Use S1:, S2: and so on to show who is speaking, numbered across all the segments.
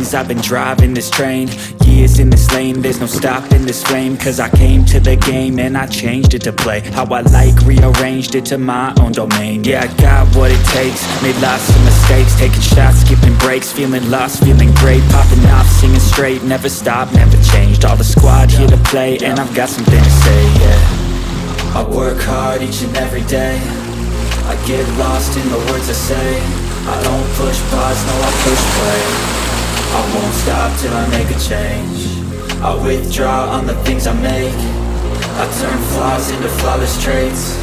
S1: years I've been driving this train, years in this lane, there's no stopping this flame. Cause I came to the game and I changed it to play how I like, rearranged it to my own domain. Yeah, I got what it takes, made lots of mistakes, taking shots, skipping breaks, feeling lost, feeling great, popping off, singing straight, never stopped, never changed. All the squad here to play and I've got something to say, yeah. I work hard each and every day, I get lost in the words I say. I don't push pause, no I push play. I won't stop till I make a change. I withdraw on the things I make. I turn flaws into flawless traits.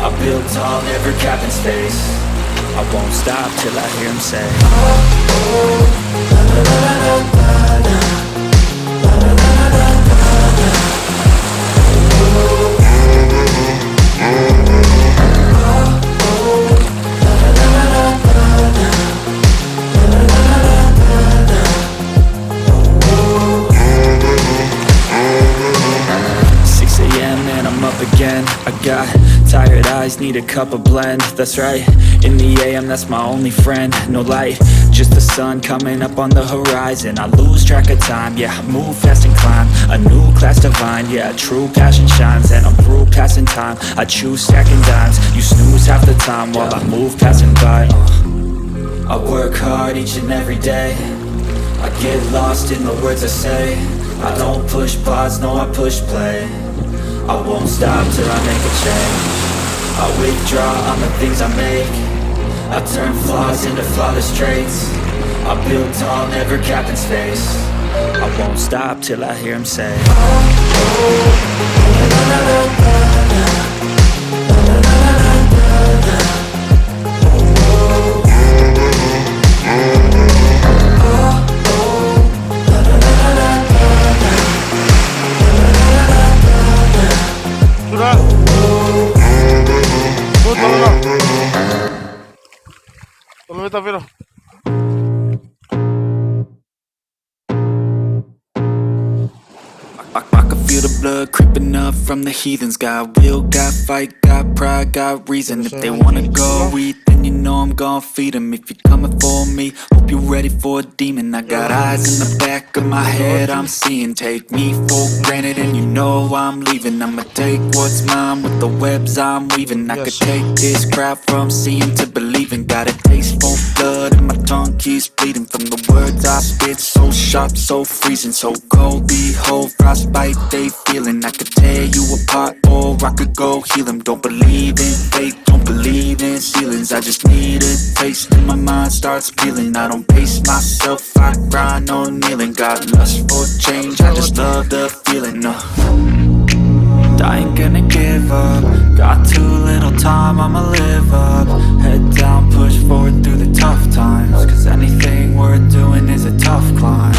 S1: I build tall, never capping space. I won't stop till I hear him say, I got tired eyes, need a cup of blend. That's right, in the AM, that's my only friend. No light, just the sun coming up on the horizon. I lose track of time, yeah, I move fast and climb a new class divine, yeah, true passion shines. And I'm through passing time, I choose stacking dimes. You snooze half the time while I move passing by. I work hard each and every day, I get lost in the words I say. I don't push pause, no I push play. I won't stop till I make a change. I withdraw on the things I make. I turn flaws into flawless traits. I build tall, never capping space. I won't stop till I hear him say,
S2: Pero
S1: I can feel the blood creeping up from the heathens. Got will, got fight, got pride, got reason. If they wanna go eat, then you know I'm gon' feed them. If you're coming for me, hope you're ready for a demon. I got eyes in the back of my head, I'm seeing. Take me for granted and you know I'm leaving. I'ma take what's mine with the webs I'm weaving. I could take this crowd from seeing to believing. Got a taste for blood and my tongue keeps bleeding from the words I spit. So sharp, so freezing, so cold, behold, frostbite they feeling. I could tear you apart or I could go heal them. Don't believe in fate, don't believe in ceilings. I just need a taste and my mind starts peeling. I don't pace myself, I grind on kneeling. Got lust for change, I just love the feeling. I ain't gonna give up, got too little time, I'ma live up. Head down, push forward through the tough times, cause anything worth doing is a tough climb.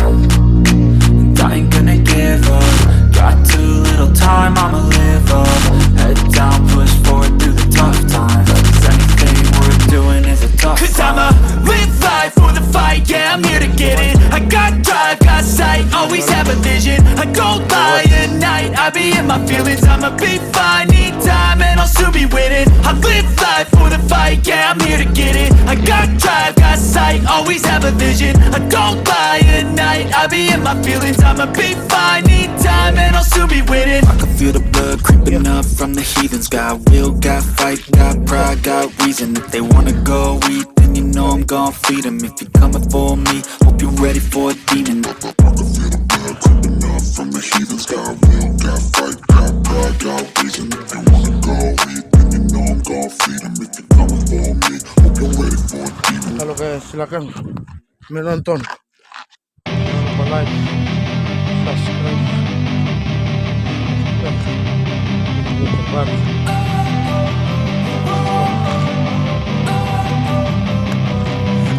S1: And I ain't gonna give up, got too little time, I'ma live up. Head down, push forward through the tough times, cause anything worth doing is a tough climb. Cause I'ma live life for the fight, yeah, I'm here to get it. I got drive, got sight, always have a vision. I don't lie at night, I be in my feelings. I'ma be fine, need time and I'll soon be winning. I live life for the fight, yeah, I'm here to get it. I got drive, got sight, always have a vision. I don't lie at night, I be in my feelings. I'ma be fine, need time and I'll soon be winning. I can feel the blood creeping up from the heathens. Got will, got fight, got pride, got reason. If they wanna go eat, then you know I'm gon' feed them. If you're coming for me, hope you're ready for a demon. I can feel the blood creeping up from the heathens. Got will, got fight, got pride, got reason. If they wanna go eat, then you know I'm gon' feed them. If you're coming for me, hope you're ready for a demon.
S2: Halo guys, silakan menonton, like, subscribe, dan terbaru.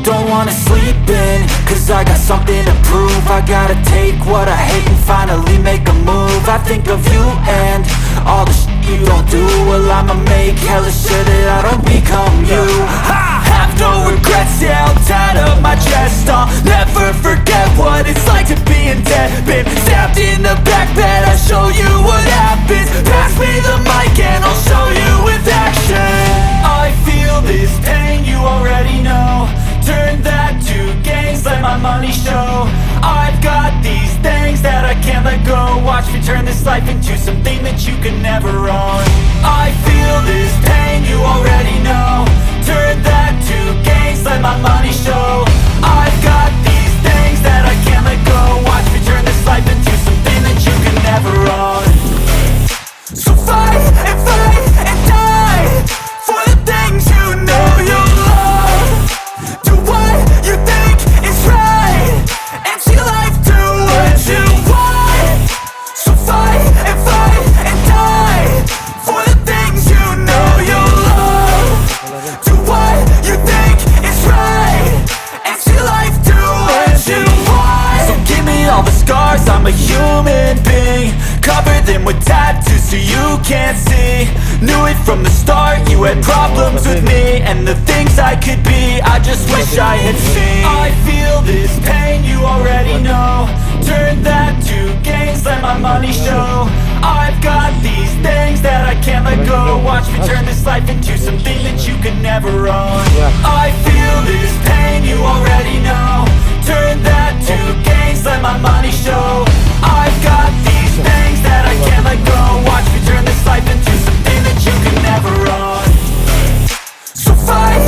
S1: Don't wanna sleep in, cause I got something to prove. I gotta take what I hate and finally make a move. I think of you and all the shit you don't do. Well, I'ma make hella sure that I don't become you. I have no regrets, yeah, I'll tie up my chest. I'll never forget what it's like to be in debt. Been stabbed in the back bed, I'll show you what happens. Pass me the mic and I'll show you with action. I feel this pain, you already know. Turn that to gains, let my money show. can't let go. Watch me turn this life into something that you can never own. I feel this pain, you already know. Turn that to gains, let my money show. I've got these things that I can't let go. Watch me turn this life into something that you can never own. So fight and die for the things you know you love. Do what you think is right and see life do what you want. So fight and die for the things you know you love. Do what you think is right and see life do what you want. So give me all the scars, I'm a human being. Cover them with tattoos so you can't see. Knew it from the start, you had problems with me and the things I could be, I just wish I had seen. I feel this pain, you already know. Turn that to gains, let my money show. I've got these things that I can't let go. Watch me turn this life into something that you can never own. I feel this pain, you already know. Turn that to gains, let my money show. I've got these things that I can't let go. Watch me turn this life into something that you can never own. So fight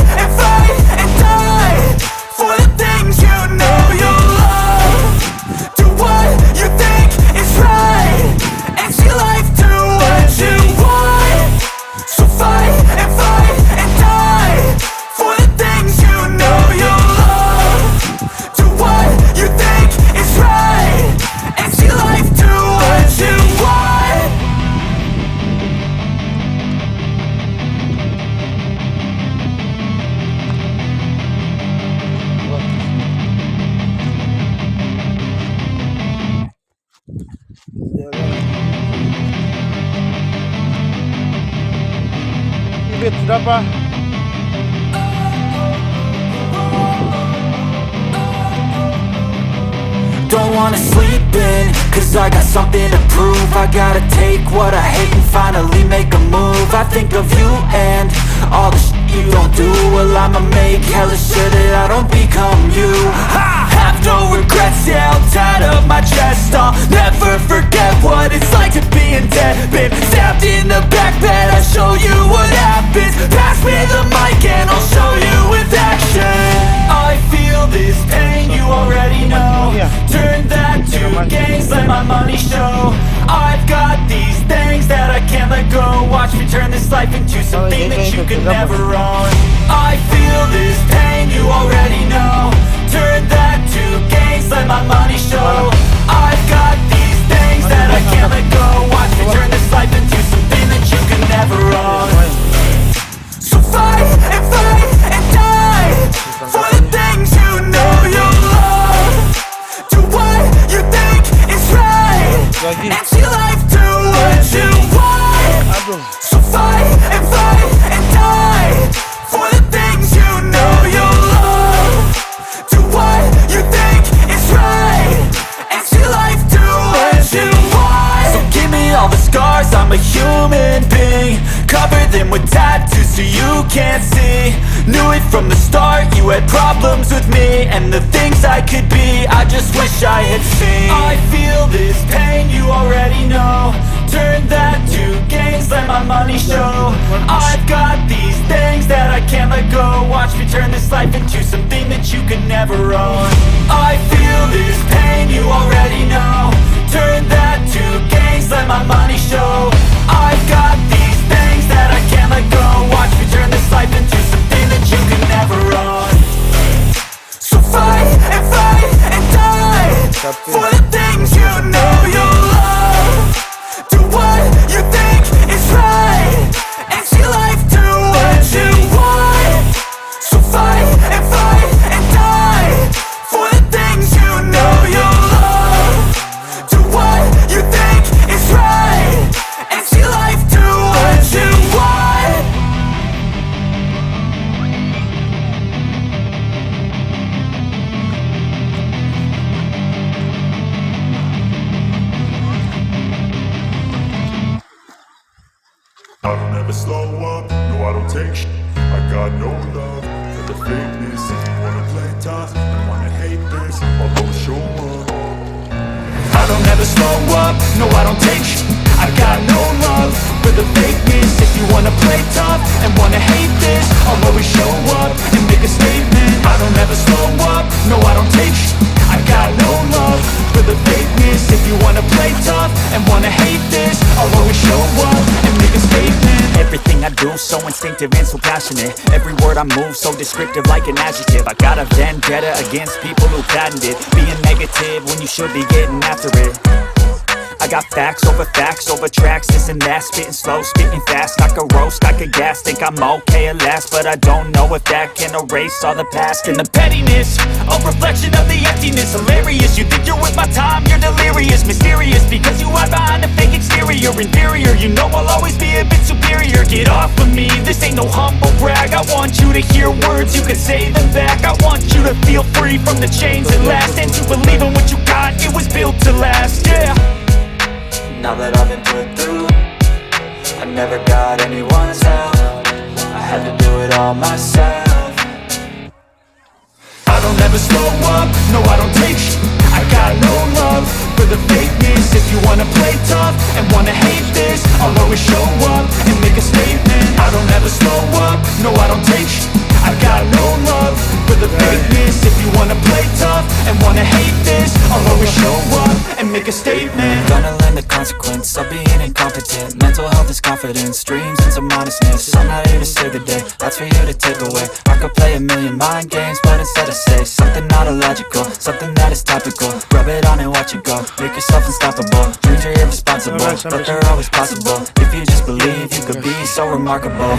S1: and die for the things you know you love. Do what you think is right and see life do what you want. So fight and die for the things you know you love. Do what you think is right and see life do what you want.
S2: Ibit, sudah apa?
S1: Don't wanna sleep in, cause I got something to prove. I gotta take what I hate and finally make a move. I think of you and all the shit you don't do. Well, I'ma make hella sure that I don't become you. I have no regrets, yeah, I'll tie up my chest. I'll never forget what it's like to be in debt. Been stabbed in the back bed, I'll show you what happens. Pass me the mic and I'll show you with action. I feel this pain, you already know. Turn that to gains, let my money show. I've got these things that I can't let go. Watch me turn this life into something that you can never own. I feel this pain, you already know. Turn that to gains, let my money show. I've got these things that I can't let go. Watch me turn this life into something that you can never own. So fight and die for the things you know you love. Do what you think is right and see life do what you want. So fight and die for the things you know you love. Do what you think is right and see life do what you want. So give me all the scars, I'm a human being. Cover them with tattoos so you can't see. Knew it from the start, you had problems with me and the things I could be, I just wish I had seen. I feel this pain, you already know. Turn that to gains, let my money show. I've got these things that I can't let go. Watch me turn this life into something that you can never own. I feel this pain, you already know. Turn that to gains, let my money show. I've got these things that I can't let go. Watch me turn this life into something that you can never own. So fight and die for the things you know you love. Do what you think is right and see life do what you want. So fight and die for the things you know you love. Do what you think is right and see life do what you want.
S3: I don't ever slow up, no I don't take sh**. I got no love for the fakeness. If you wanna play tough and wanna hate this, I'll go show up.
S1: I don't ever slow up, no I don't take sh**. I got no love for the fakeness. If you wanna play tough and wanna hate this, I'll always show up and make a statement. I don't ever slow up, no I don't take sh**. I got no love for the fakeness. If you wanna play tough and wanna hate this, I'll always show up and make a statement. Everything I do so instinctive and so passionate. Every word I move so descriptive like an adjective. I got a vendetta against people who patented being negative when you should be getting after it. I got facts over tracks, this and that. Spitting slow, spitting fast, like a roast, like a gas. Think I'm okay at last, but I don't know if that can erase all the past. And the pettiness, a reflection of the emptiness. Hilarious, you think you're worth my time, you're delirious. Mysterious, because you hide behind a fake exterior. Inferior, you know I'll always be a bit superior. Get off of me, this ain't no humble brag. I want you to hear words, you can say them back. I want you to feel free from the chains at last, and to believe in what you got, it was built to last, yeah. Now that I've been put through, I never got anyone's help. I had to do it all myself. I don't ever slow up, no I don't take sh**. I got no love for the fakeness. If you wanna play tough and wanna hate this, I'll always show up and make a statement. I don't ever slow up, no I don't take sh**. I got no love for the fakeness. If you wanna play tough and wanna hate this, I'll always show up and make a statement. Gonna learn the consequence of being incompetent. Mental health is confidence, dreams into modestness. I'm not here to save the day, that's for you to take away. I could play a million mind games, but instead I say something not illogical, something that is topical. Rub it on and watch it go, make yourself unstoppable. Dreams are irresponsible, but they're always possible. If you just believe, you could be so remarkable.